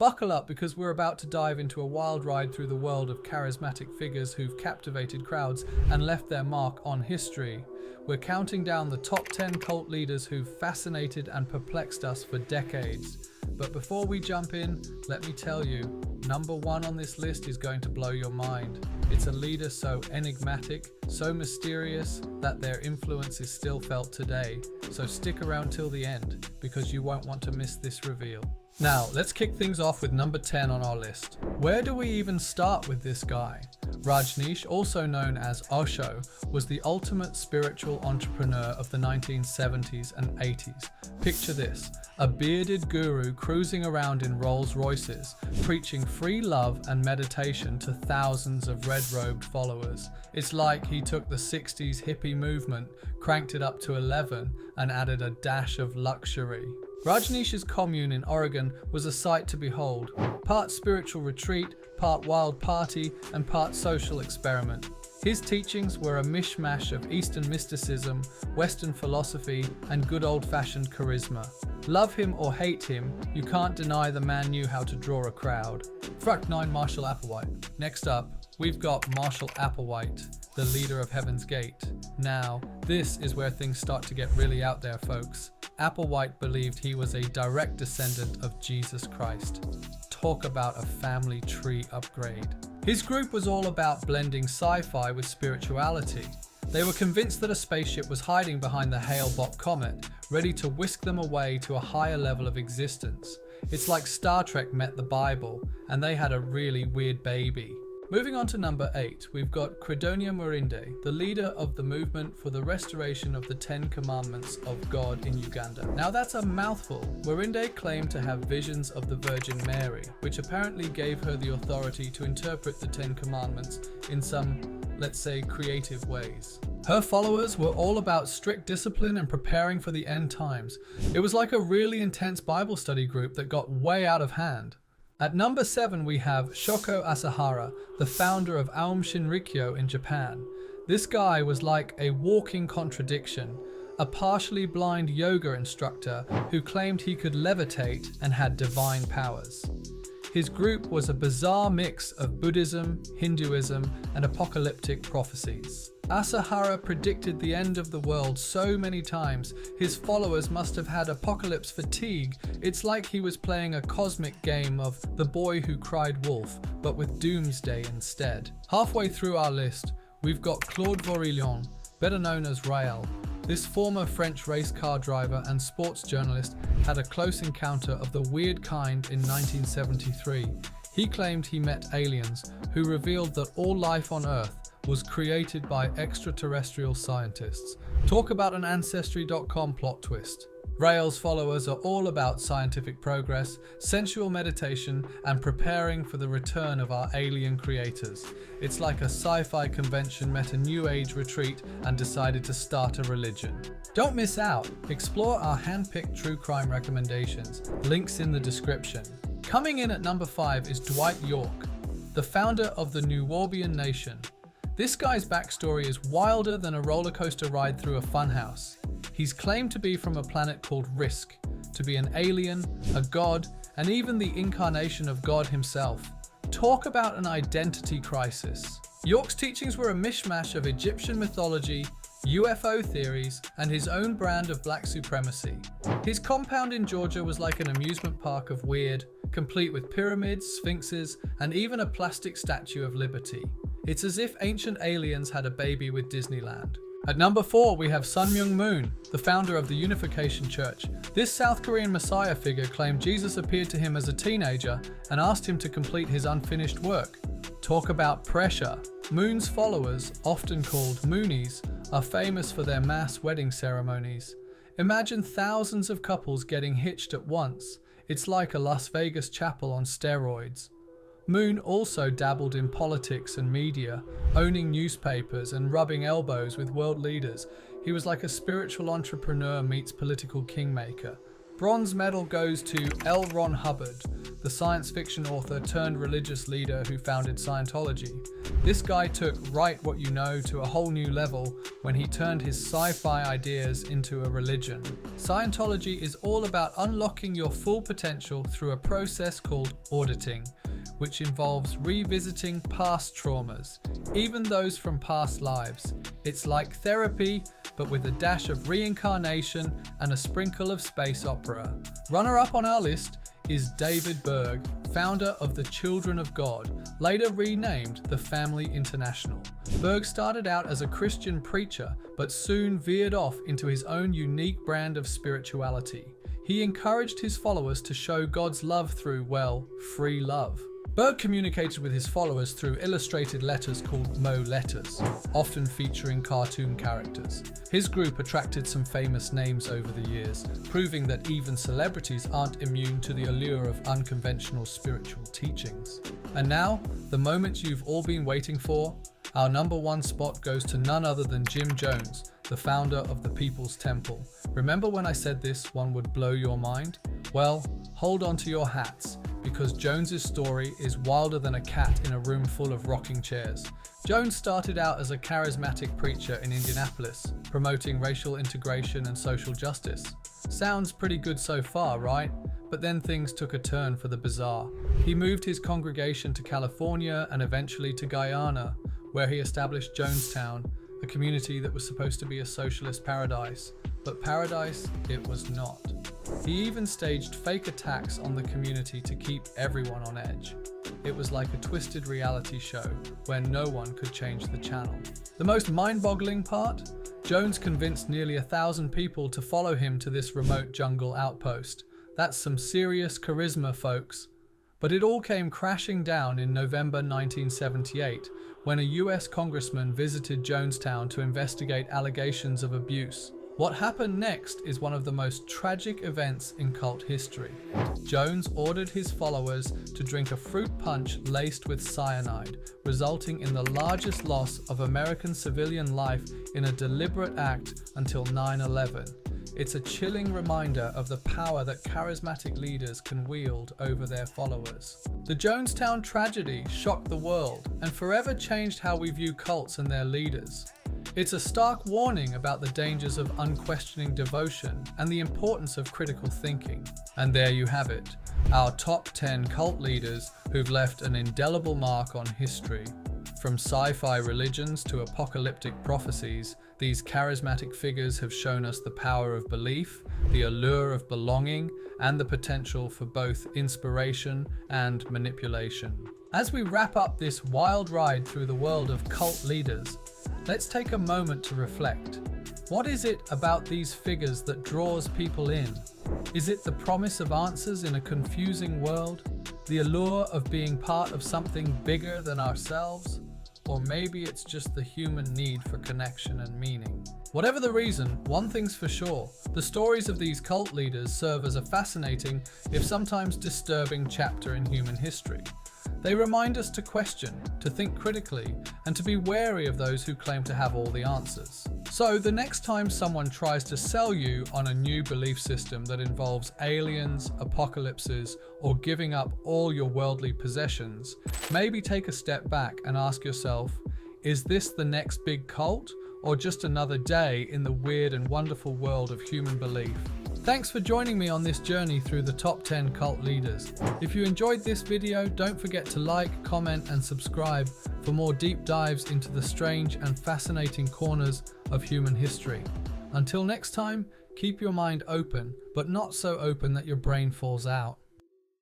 Buckle up because we're about to dive into a wild ride through the world of charismatic figures who've captivated crowds and left their mark on history. We're counting down the top 10 cult leaders who've fascinated and perplexed us for decades. But before we jump in, let me tell you, number one on this list is going to blow your mind. It's a leader so enigmatic, so mysterious, that their influence is still felt today. So stick around till the end, because you won't want to miss this reveal. Now, let's kick things off with number 10 on our list. Where do we even start with this guy? Rajneesh, also known as Osho, was the ultimate spiritual entrepreneur of the 1970s and 80s. Picture this, a bearded guru cruising around in Rolls Royces, preaching free love and meditation to thousands of red-robed followers. It's like he took the 60s hippie movement, cranked it up to 11, and added a dash of luxury. Rajneesh's commune in Oregon was a sight to behold, part spiritual retreat, part wild party, and part social experiment. His teachings were a mishmash of Eastern mysticism, Western philosophy, and good old-fashioned charisma. Love him or hate him, you can't deny the man knew how to draw a crowd. Fact 9. Marshall Applewhite. Next up, we've got Marshall Applewhite, the leader of Heaven's Gate. Now, this is where things start to get really out there, folks. Applewhite believed he was a direct descendant of Jesus Christ. Talk about a family tree upgrade. His group was all about blending sci-fi with spirituality. They were convinced that a spaceship was hiding behind the Hale-Bopp comet, ready to whisk them away to a higher level of existence. It's like Star Trek met the Bible, and they had a really weird baby. Moving on to number 8, we've got Credonia Merinde, the leader of the movement for the restoration of the 10 Commandments of God in Uganda. Now that's a mouthful. Merinde claimed to have visions of the Virgin Mary, which apparently gave her the authority to interpret the 10 Commandments in some, let's say, creative ways. Her followers were all about strict discipline and preparing for the end times. It was like a really intense Bible study group that got way out of hand. At number 7 we have Shoko Asahara, the founder of Aum Shinrikyo in Japan. This guy was like a walking contradiction, a partially blind yoga instructor who claimed he could levitate and had divine powers. His group was a bizarre mix of Buddhism, Hinduism, and apocalyptic prophecies. Asahara predicted the end of the world so many times, his followers must have had apocalypse fatigue. It's like he was playing a cosmic game of The Boy Who Cried Wolf, but with doomsday instead. Halfway through our list, we've got Claude Vorilhon, better known as Raël. This former French race car driver and sports journalist had a close encounter of the weird kind in 1973. He claimed he met aliens who revealed that all life on Earth was created by extraterrestrial scientists. Talk about an Ancestry.com plot twist. Raël's followers are all about scientific progress, sensual meditation, and preparing for the return of our alien creators. It's like a sci-fi convention met a New Age retreat and decided to start a religion. Don't miss out. Explore our hand-picked true crime recommendations. Links in the description. Coming in at number 5 is Dwight York, the founder of the Nuwaubian Nation. This guy's backstory is wilder than a roller coaster ride through a funhouse. He's claimed to be from a planet called Risk, to be an alien, a god, and even the incarnation of God himself. Talk about an identity crisis. York's teachings were a mishmash of Egyptian mythology, UFO theories, and his own brand of black supremacy. His compound in Georgia was like an amusement park of weird, complete with pyramids, sphinxes, and even a plastic statue of liberty. It's as if ancient aliens had a baby with Disneyland. At number 4, we have Myung Moon, the founder of the Unification Church. This South Korean messiah figure claimed Jesus appeared to him as a teenager and asked him to complete his unfinished work. Talk about pressure. Moon's followers, often called Moonies, are famous for their mass wedding ceremonies. Imagine thousands of couples getting hitched at once. It's like a Las Vegas chapel on steroids. Moon also dabbled in politics and media, owning newspapers and rubbing elbows with world leaders. He was like a spiritual entrepreneur meets political kingmaker. bronze medal goes to L. Ron Hubbard, the science fiction author turned religious leader who founded Scientology. This guy took Write What You Know to a whole new level when he turned his sci-fi ideas into a religion. Scientology is all about unlocking your full potential through a process called auditing, which involves revisiting past traumas, even those from past lives. It's like therapy, but with a dash of reincarnation and a sprinkle of space opera. Runner-up on our list is David Berg, founder of the Children of God, later renamed the Family International. Berg started out as a Christian preacher, but soon veered off into his own unique brand of spirituality. He encouraged his followers to show God's love through, well, free love. Berg communicated with his followers through illustrated letters called Mo letters, often featuring cartoon characters. His group attracted some famous names over the years, proving that even celebrities aren't immune to the allure of unconventional spiritual teachings. And now, the moment you've all been waiting for, our number one spot goes to none other than Jim Jones, the founder of the People's Temple. Remember when I said this one would blow your mind? Well, hold on to your hats, because Jones's story is wilder than a cat in a room full of rocking chairs. Jones started out as a charismatic preacher in Indianapolis, promoting racial integration and social justice. Sounds pretty good so far, right? But then things took a turn for the bizarre. He moved his congregation to California and eventually to Guyana, where he established Jonestown, a community that was supposed to be a socialist paradise. But paradise, it was not. He even staged fake attacks on the community to keep everyone on edge. It was like a twisted reality show where no one could change the channel. The most mind-boggling part? Jones convinced nearly 1,000 people to follow him to this remote jungle outpost. That's some serious charisma, folks. But it all came crashing down in November 1978 when a US congressman visited Jonestown to investigate allegations of abuse. What happened next is one of the most tragic events in cult history. Jones ordered his followers to drink a fruit punch laced with cyanide, resulting in the largest loss of American civilian life in a deliberate act until 9/11. It's a chilling reminder of the power that charismatic leaders can wield over their followers. The Jonestown tragedy shocked the world and forever changed how we view cults and their leaders. It's a stark warning about the dangers of unquestioning devotion and the importance of critical thinking. And there you have it, our top 10 cult leaders who've left an indelible mark on history. From sci-fi religions to apocalyptic prophecies, these charismatic figures have shown us the power of belief, the allure of belonging, and the potential for both inspiration and manipulation. As we wrap up this wild ride through the world of cult leaders, let's take a moment to reflect. What is it about these figures that draws people in? Is it the promise of answers in a confusing world? The allure of being part of something bigger than ourselves? Or maybe it's just the human need for connection and meaning. Whatever the reason, one thing's for sure, the stories of these cult leaders serve as a fascinating, if sometimes disturbing, chapter in human history. They remind us to question, to think critically, and to be wary of those who claim to have all the answers. So the next time someone tries to sell you on a new belief system that involves aliens, apocalypses, or giving up all your worldly possessions, maybe take a step back and ask yourself, is this the next big cult, or just another day in the weird and wonderful world of human belief? Thanks for joining me on this journey through the top 10 cult leaders. If you enjoyed this video, don't forget to like, comment, and subscribe for more deep dives into the strange and fascinating corners of human history. Until next time, keep your mind open, but not so open that your brain falls out.